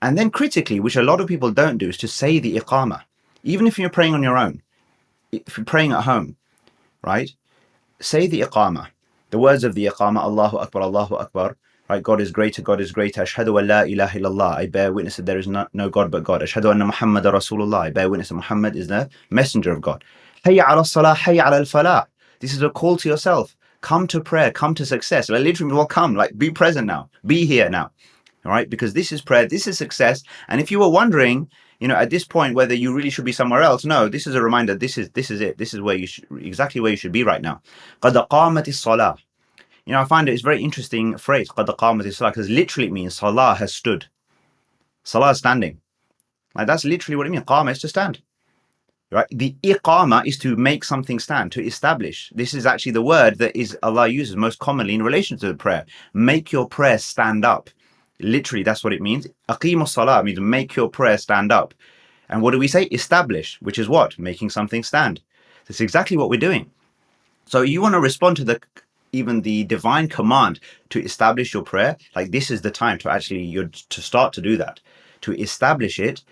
And then critically, which a lot of people don't do, is to say the Iqamah. Even if you're praying on your own, if you're praying at home, right? Say the Iqamah. The words of the Iqamah, Allahu Akbar, Allahu Akbar. Right? God is greater, God is greater. Ashhadu an la ilaha illallah. I bear witness that there is no God but God. Ashhadu anna Muhammad Rasulullah. I bear witness that Muhammad is the messenger of God. Hayya ala salah, hayya ala al-falah. This is a call to yourself. Come to prayer, come to success. Like literally, well, come, like be present now, be here now. All right, because this is prayer, this is success. And if you were wondering, at this point whether you really should be somewhere else, no, this is a reminder. This is it. This is where you should, exactly where you should be right now. قَدْ قَامَتِ الصَّلَاةِ. I find it's a very interesting phrase, قَدْ قَامَتِ الصَّلَاةِ, because literally it means salah has stood. Salah is standing. Like that's literally what it means. Qama is to stand. Right? The iqama is to make something stand, to establish. This is actually the word that Allah uses most commonly in relation to the prayer. Make your prayer stand up. Literally, that's what it means. Aqimus salah means make your prayer stand up. And what do we say? Establish, which is what? Making something stand. That's exactly what we're doing. So you want to respond to even the divine command to establish your prayer. Like this is the time to actually to start to do that, to establish it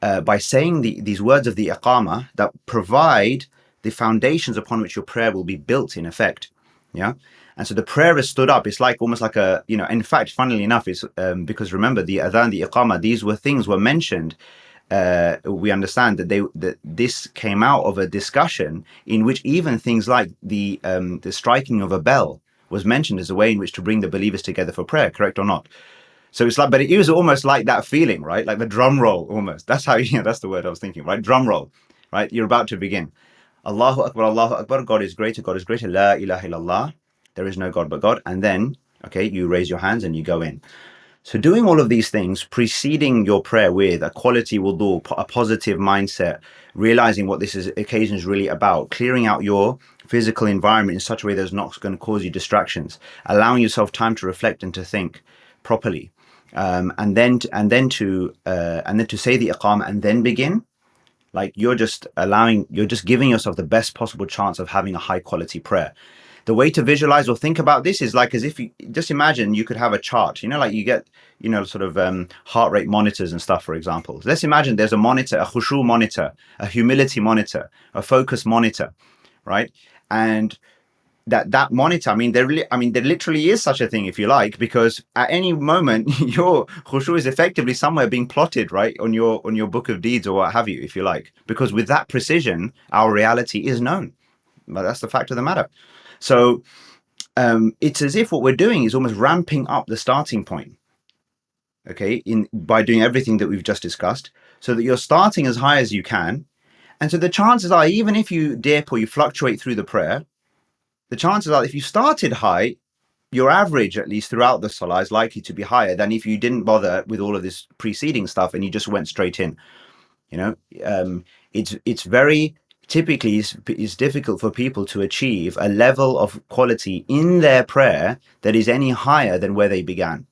by saying these words of the Iqamah that provide the foundations upon which your prayer will be built in effect. Yeah. And so the prayer is stood up. It's like almost like in fact, funnily enough, it's because remember the Adhan, the Iqamah, these things were mentioned. We understand that this came out of a discussion in which even things like the striking of a bell was mentioned as a way in which to bring the believers together for prayer, correct or not? So it's like, but it was almost like that feeling, right? Like the drum roll almost. That's how, that's the word I was thinking, right? Drum roll, right? You're about to begin. Allahu Akbar, Allahu Akbar. God is greater, God is greater. La ilaha illallah. There is no God but God. And then, okay, you raise your hands and you go in. So doing all of these things, preceding your prayer with a quality wudu, a positive mindset, realizing what this occasion is really about, clearing out your physical environment in such a way that's not going to cause you distractions, allowing yourself time to reflect and to think properly, and then to say the Iqamah and then begin. Like you're just giving yourself the best possible chance of having a high quality prayer. The way to visualize or think about this is like as if you just imagine you could have a chart, like you get, sort of heart rate monitors and stuff, for example. Let's imagine there's a monitor, a khushu monitor, a humility monitor, a focus monitor, right? And that monitor, there literally is such a thing, if you like, because at any moment your khushu is effectively somewhere being plotted, right, on your book of deeds or what have you, if you like, because with that precision our reality is known. But that's the fact of the matter. So it's as if what we're doing is almost ramping up the starting point, okay, by doing everything that we've just discussed, so that you're starting as high as you can. And so the chances are, even if you dip or you fluctuate through the prayer, the chances are if you started high, your average, at least throughout the salah, is likely to be higher than if you didn't bother with all of this preceding stuff and you just went straight in. It's very typically it's difficult for people to achieve a level of quality in their prayer that is any higher than where they began.